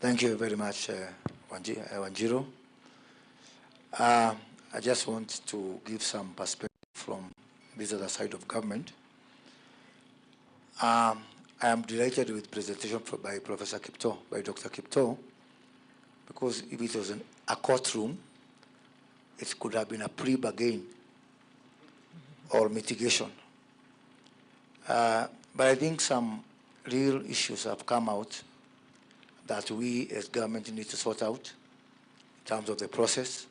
Thank you very much, Wanjiro. I just want to give some perspective from this other side of government. I am delighted with presentation by Professor Kipto, by Dr. Kipto, because if it was a courtroom, it could have been a pre-bargain or mitigation. But I think some real issues have come out that we as government need to sort out in terms of the process.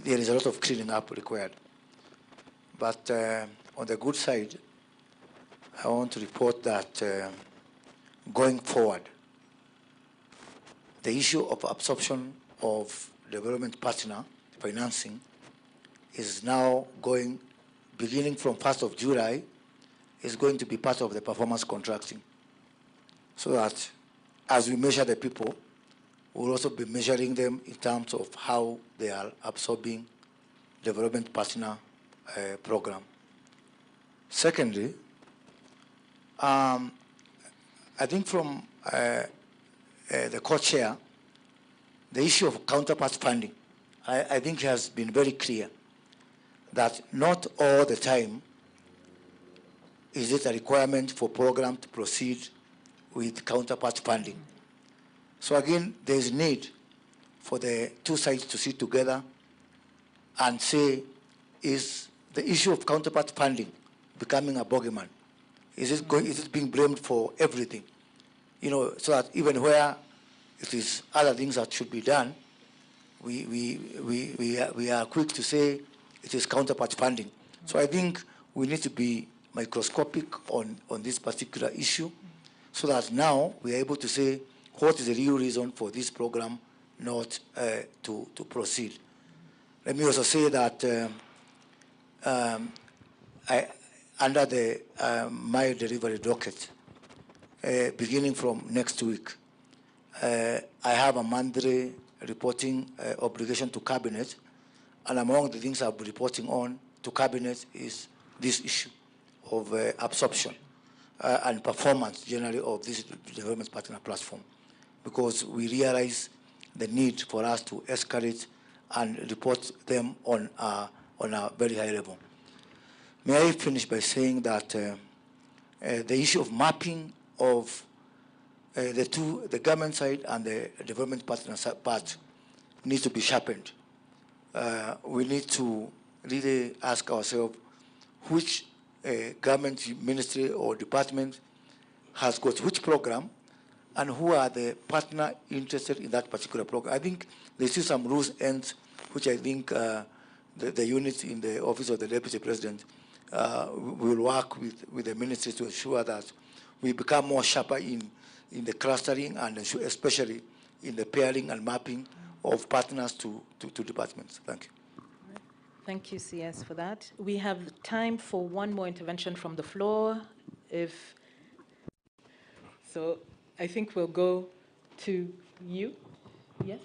There is a lot of cleaning up required. But on the good side, I want to report that going forward, the issue of absorption of development partner financing is now going, beginning from 1st of July, is going to be part of the performance contracting. So that as we measure the people, we'll also be measuring them in terms of how they are absorbing development partner program. Secondly, I think from the co-chair, the issue of counterpart funding, I think has been very clear that not all the time is it a requirement for program to proceed with counterpart funding. So again, there is need for the two sides to sit together and say, is the issue of counterpart funding becoming a bogeyman? Is it being blamed for everything? You know, so that even where it is other things that should be done, we are quick to say it is counterpart funding. So I think we need to be microscopic on this particular issue so that now we are able to say what is the real reason for this program not to proceed. Let me also say that under the my delivery docket, beginning from next week, I have a monthly reporting obligation to Cabinet, and among the things I'll be reporting on to Cabinet is this issue of absorption and performance generally of this development partner platform, because we realize the need for us to escalate and report them on a very high level. May I finish by saying that the issue of mapping of the government side and the development partner part needs to be sharpened. We need to really ask ourselves which government ministry or department has got which program and who are the partner interested in that particular program. I think there's still some loose ends which I think the unit in the office of the Deputy President will work with the ministry to ensure that we become more sharper in the clustering and especially in the pairing and mapping of partners to departments. Thank you. Thank you, CS, for that. We have time for one more intervention from the floor. So I think we'll go to you. Yes?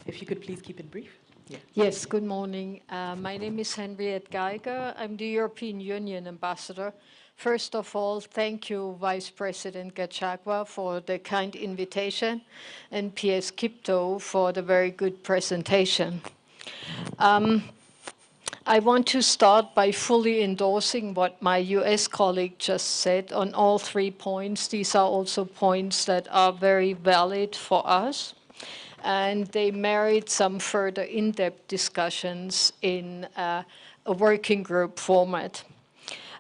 If you could please keep it brief. Yeah. Yes, good morning. My name is Henriette Geiger. I'm the European Union ambassador. First of all, thank you, Vice President Gachagua, for the kind invitation, and PS Kipto for the very good presentation. I want to start by fully endorsing what my US colleague just said on all 3 points. These are also points that are very valid for us, and they merit some further in-depth discussions in a working group format.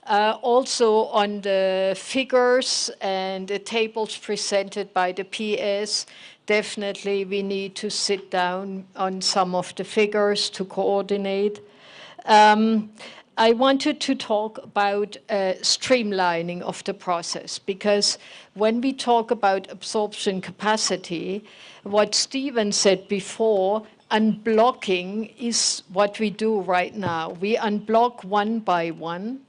Also on the figures and the tables presented by the PS, definitely we need to sit down on some of the figures to coordinate. I wanted to talk about streamlining of the process, because when we talk about absorption capacity, what Stephen said before, unblocking is what we do right now. We unblock one by one.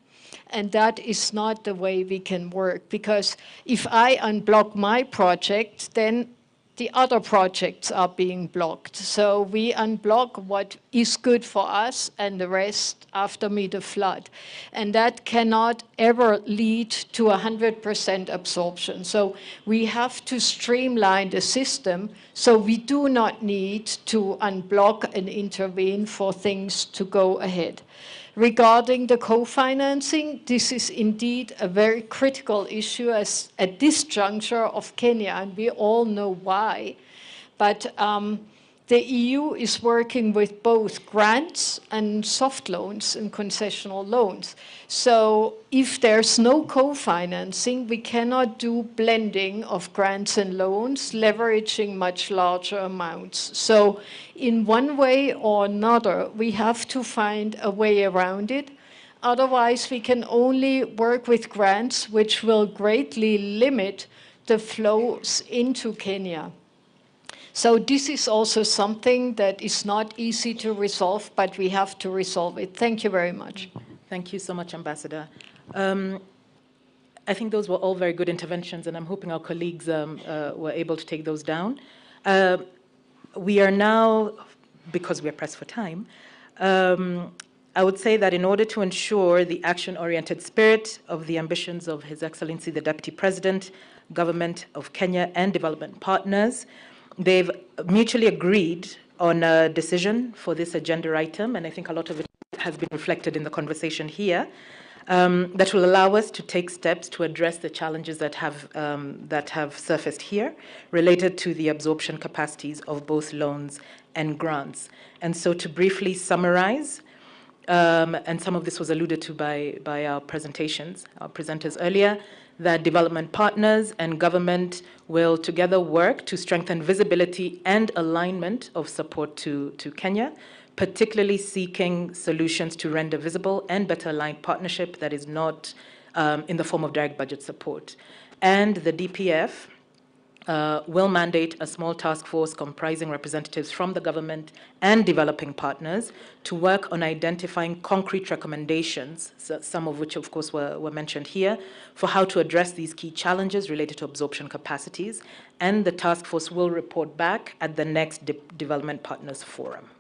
And that is not the way we can work, because if I unblock my project, then the other projects are being blocked. So we unblock what is good for us and the rest after me the flood. And that cannot ever lead to 100% absorption. So we have to streamline the system so we do not need to unblock and intervene for things to go ahead. Regarding the co-financing, this is indeed a very critical issue as at this juncture of Kenya, and we all know why. But the EU is working with both grants and soft loans and concessional loans. So if there's no co-financing, we cannot do blending of grants and loans, leveraging much larger amounts. So in one way or another, we have to find a way around it. Otherwise, we can only work with grants, which will greatly limit the flows into Kenya. So this is also something that is not easy to resolve, but we have to resolve it. Thank you very much. Thank you so much, Ambassador. I think those were all very good interventions, and I'm hoping our colleagues were able to take those down. We are now, because we are pressed for time, I would say that in order to ensure the action-oriented spirit of the ambitions of His Excellency the Deputy President, Government of Kenya, and development partners, they've mutually agreed on a decision for this agenda item, and I think a lot of it has been reflected in the conversation here, that will allow us to take steps to address the challenges that have surfaced here related to the absorption capacities of both loans and grants. And so to briefly summarize, and some of this was alluded to by our presenters earlier, that development partners and government will together work to strengthen visibility and alignment of support to Kenya, particularly seeking solutions to render visible and better aligned partnership that is not in the form of direct budget support. And the DPF will mandate a small task force comprising representatives from the government and developing partners to work on identifying concrete recommendations, some of which, of course, were mentioned here, for how to address these key challenges related to absorption capacities. And the task force will report back at the next Development Partners Forum.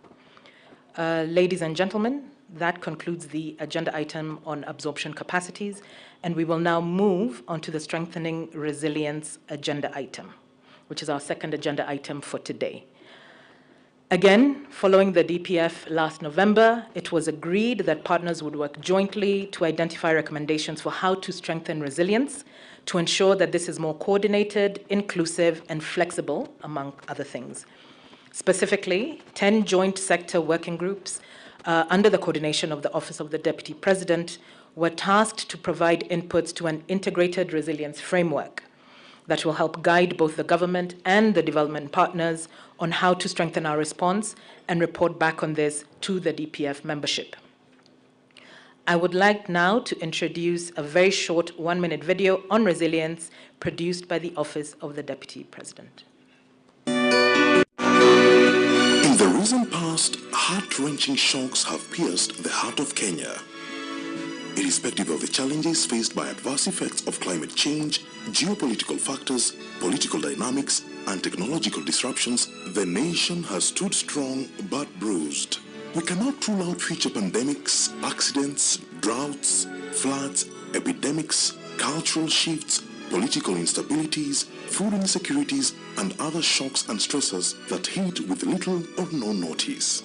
Ladies and gentlemen, that concludes the agenda item on absorption capacities, and we will now move on to the strengthening resilience agenda item, which is our second agenda item for today. Again, following the DPF last November, it was agreed that partners would work jointly to identify recommendations for how to strengthen resilience to ensure that this is more coordinated, inclusive, and flexible, among other things. Specifically, 10 joint sector working groups under the coordination of the Office of the Deputy President were tasked to provide inputs to an integrated resilience framework that will help guide both the government and the development partners on how to strengthen our response and report back on this to the DPF membership. I would like now to introduce a very short 1-minute video on resilience produced by the Office of the Deputy President. In the recent past, heart-wrenching shocks have pierced the heart of Kenya. Irrespective of the challenges faced by adverse effects of climate change, geopolitical factors, political dynamics, and technological disruptions, the nation has stood strong but bruised. We cannot rule out future pandemics, accidents, droughts, floods, epidemics, cultural shifts, political instabilities, food insecurities, and other shocks and stressors that hit with little or no notice.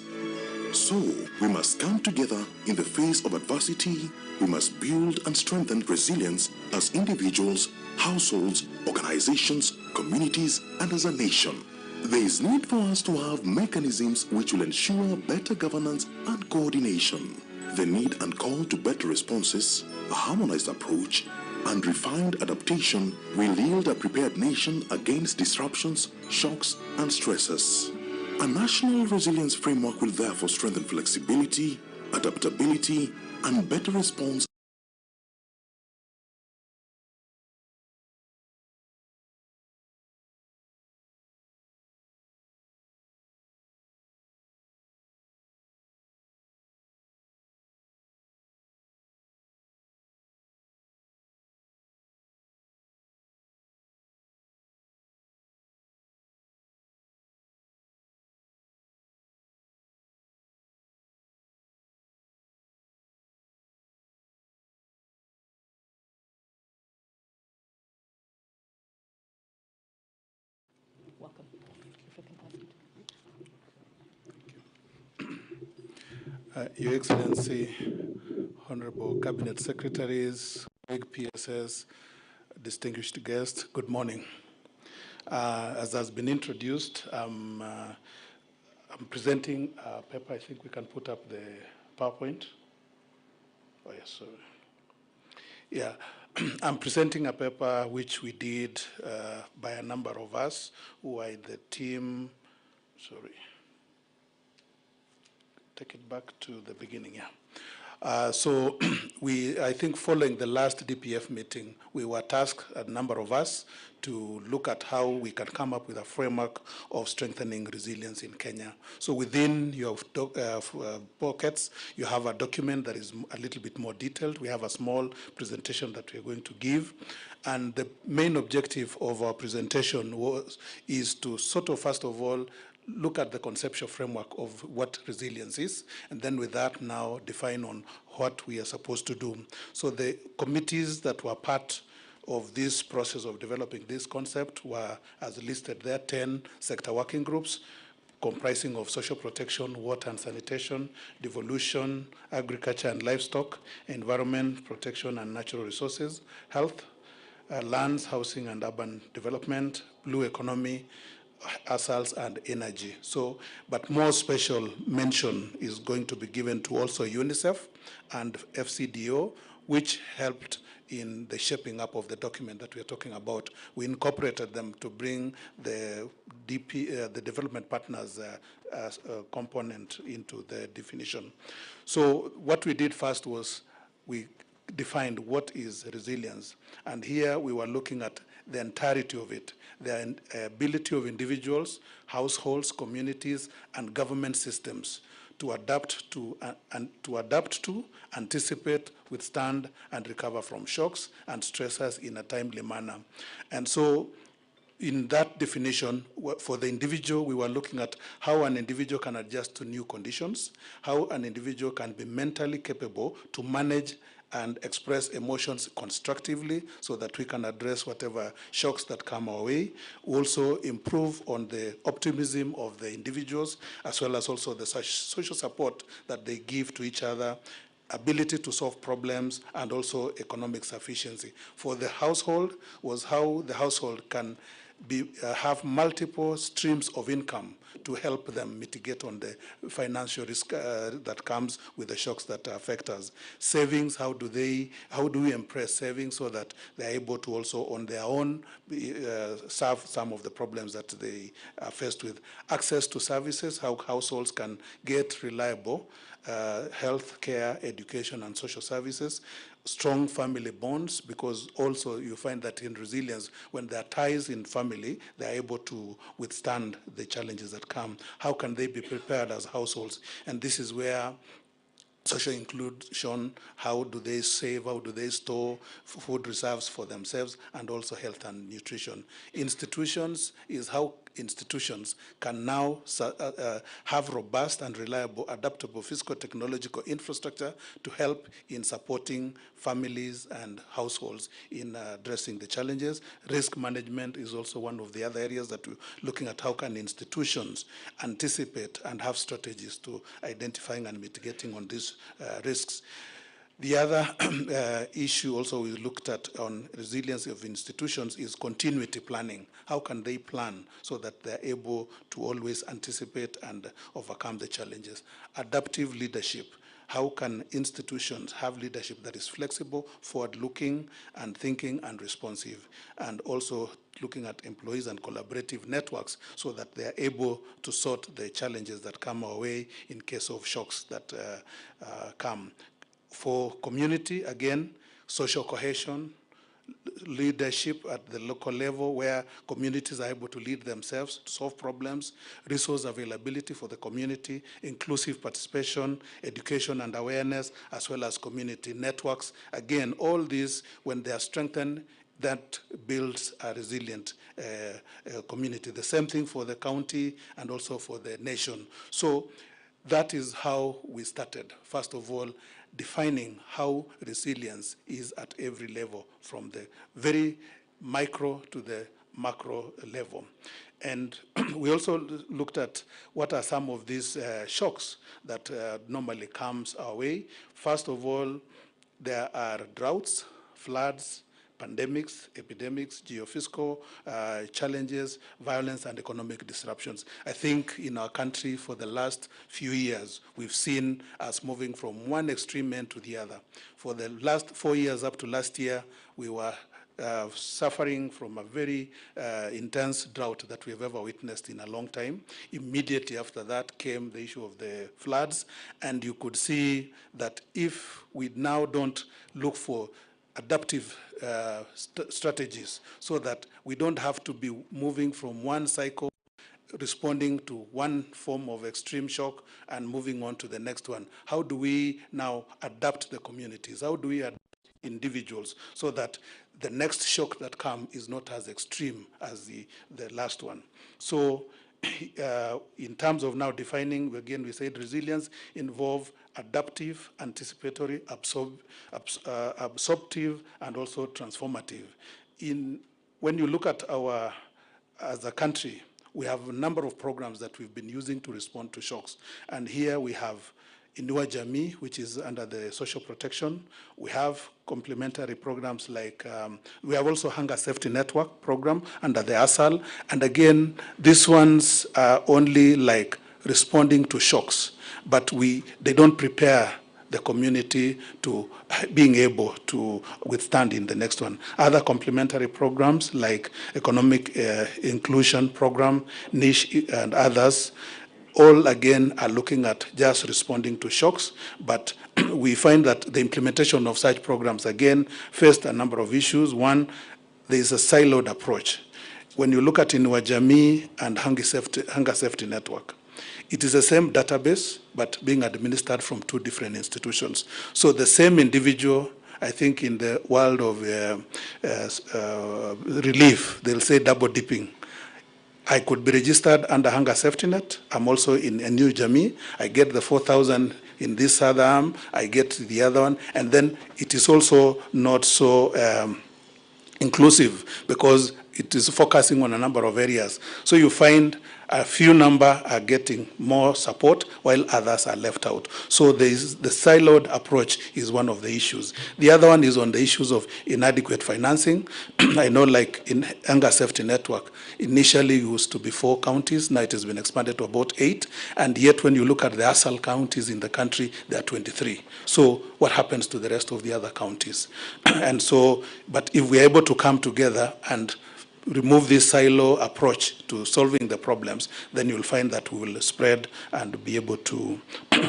So, we must come together in the face of adversity. We must build and strengthen resilience as individuals, households, organizations, communities, and as a nation. There is need for us to have mechanisms which will ensure better governance and coordination. The need and call to better responses, a harmonized approach, and refined adaptation will yield a prepared nation against disruptions, shocks, and stresses. A national resilience framework will therefore strengthen flexibility, adaptability, and better response Your Excellency, Honorable Cabinet Secretaries, big PSS, distinguished guests, good morning. As has been introduced, I'm presenting a paper. I think we can put up the PowerPoint. Oh, yes, sorry. Yeah, I'm presenting a paper which we did by a number of us who are in the team. Sorry. Take it back to the beginning, yeah. So I think following the last DPF meeting, we were tasked, a number of us, to look at how we can come up with a framework of strengthening resilience in Kenya. So within your pockets, you have a document that is a little bit more detailed. We have a small presentation that we're going to give. And the main objective of our presentation is to sort of, first of all, look at the conceptual framework of what resilience is, and then with that now define on what we are supposed to do. So the committees that were part of this process of developing this concept were, as listed there, 10 sector working groups comprising of social protection, water and sanitation, devolution, agriculture and livestock, environment protection and natural resources, health, lands, housing and urban development, blue economy, assaults and energy. So, but more special mention is going to be given to also UNICEF and FCDO, which helped in the shaping up of the document that we're talking about. We incorporated them to bring the the development partners component into the definition. So what we did first was we defined what is resilience. And here we were looking at the entirety of it, the ability of individuals, households, communities, and government systems to adapt to, anticipate, withstand, and recover from shocks and stressors in a timely manner. And so in that definition, for the individual, we were looking at how an individual can adjust to new conditions, how an individual can be mentally capable to manage and express emotions constructively so that we can address whatever shocks that come our way. Also improve on the optimism of the individuals, as well as also the social support that they give to each other, ability to solve problems, and also economic sufficiency. For the household was how the household can have multiple streams of income to help them mitigate on the financial risk that comes with the shocks that affect us. Savings, how do we impress savings so that they're able to also on their own solve some of the problems that they are faced with. Access to services, how households can get reliable health care, education, and social services. Strong family bonds, because also you find that in resilience, when there are ties in family, they are able to withstand the challenges that come. How can they be prepared as households? And this is where social inclusion, how do they save, how do they store food reserves for themselves, and also health and nutrition. Institutions is how institutions can now have robust and reliable, adaptable physical technological infrastructure to help in supporting families and households in addressing the challenges. Risk management is also one of the other areas that we're looking at. How can institutions anticipate and have strategies to identifying and mitigating on these risks? The other issue also we looked at on resilience of institutions is continuity planning. How can they plan so that they're able to always anticipate and overcome the challenges? Adaptive leadership. How can institutions have leadership that is flexible, forward-looking, and thinking and responsive? And also looking at employees and collaborative networks so that they're able to sort the challenges that come our way in case of shocks that come. For community, again, social cohesion, leadership at the local level where communities are able to lead themselves to solve problems, resource availability for the community, inclusive participation, education and awareness, as well as community networks. Again, all these, when they are strengthened, that builds a resilient community. The same thing for the county and also for the nation. So that is how we started. First of all, defining how resilience is at every level, from the very micro to the macro level. And we also looked at what are some of these shocks that normally comes our way. First of all, there are droughts, floods, pandemics, epidemics, geofiscal challenges, violence, and economic disruptions. I think in our country for the last few years, we've seen us moving from one extreme end to the other. For the last 4 years up to last year, we were suffering from a very intense drought that we have ever witnessed in a long time. Immediately after that came the issue of the floods, and you could see that if we now don't look for adaptive strategies so that we don't have to be moving from one cycle responding to one form of extreme shock and moving on to the next one. How do we now adapt the communities? How do we adapt individuals so that the next shock that comes is not as extreme as the last one? So in terms of now defining, again, we said resilience involve adaptive, anticipatory, absorptive, and also transformative. When you look at as a country, we have a number of programs that we've been using to respond to shocks. And here we have Inua Jamii, which is under the social protection. We have complementary programs like, we have also Hunger Safety Network program under the ASAL. And again, these ones are only like responding to shocks, but they don't prepare the community to being able to withstand in the next one. Other complementary programs like economic inclusion program, niche and others, all again are looking at just responding to shocks, but we find that the implementation of such programs again faced a number of issues. One, there is a siloed approach. When you look at Inua Jamii and Hunger Safety Network, it is the same database, but being administered from two different institutions. So the same individual, I think in the world of relief, they'll say double dipping. I could be registered under Hunger Safety Net. I'm also in Inua Jamii. I get the 4,000 in this other arm. I get the other one. And then it is also not so inclusive because it is focusing on a number of areas. So you find a few number are getting more support while others are left out. So the siloed approach is one of the issues. The other one is on the issues of inadequate financing. I know like in Hunger Safety Network, initially used to be 4 counties, now it has been expanded to about 8, and yet when you look at the ASAL counties in the country, there are 23. So what happens to the rest of the other counties? And so, but if we're able to come together and remove this silo approach to solving the problems, then you'll find that we will spread and be able to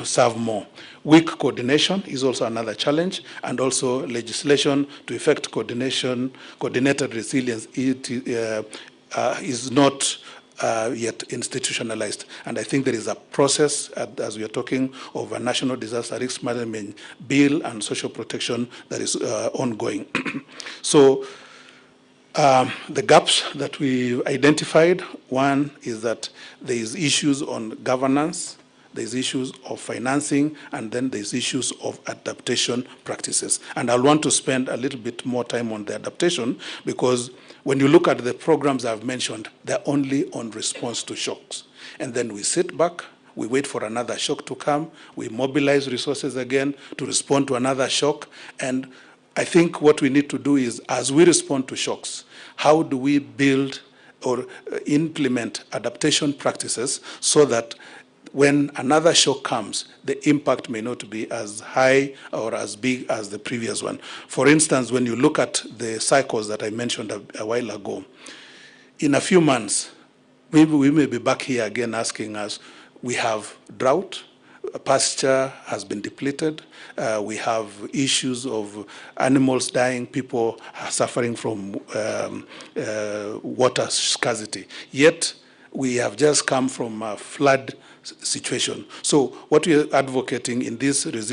serve more. Weak coordination is also another challenge, and also legislation to effect coordinated resilience is not yet institutionalized. And I think there is a process, as we are talking of a National Disaster Risk Management Bill and social protection that is ongoing. So the gaps that we identified, one is that there is issues on governance, there's issues of financing, and then there's issues of adaptation practices. And I'll want to spend a little bit more time on the adaptation because when you look at the programs I've mentioned, they're only on response to shocks. And then we sit back, we wait for another shock to come, we mobilize resources again to respond to another shock, and I think what we need to do is, as we respond to shocks, how do we build or implement adaptation practices so that when another shock comes, the impact may not be as high or as big as the previous one. For instance, when you look at the cycles that I mentioned a while ago, in a few months, maybe we may be back here again asking us, we have drought, pasture has been depleted, we have issues of animals dying, people are suffering from water scarcity. Yet, we have just come from a flood situation. So what we are advocating in this resilience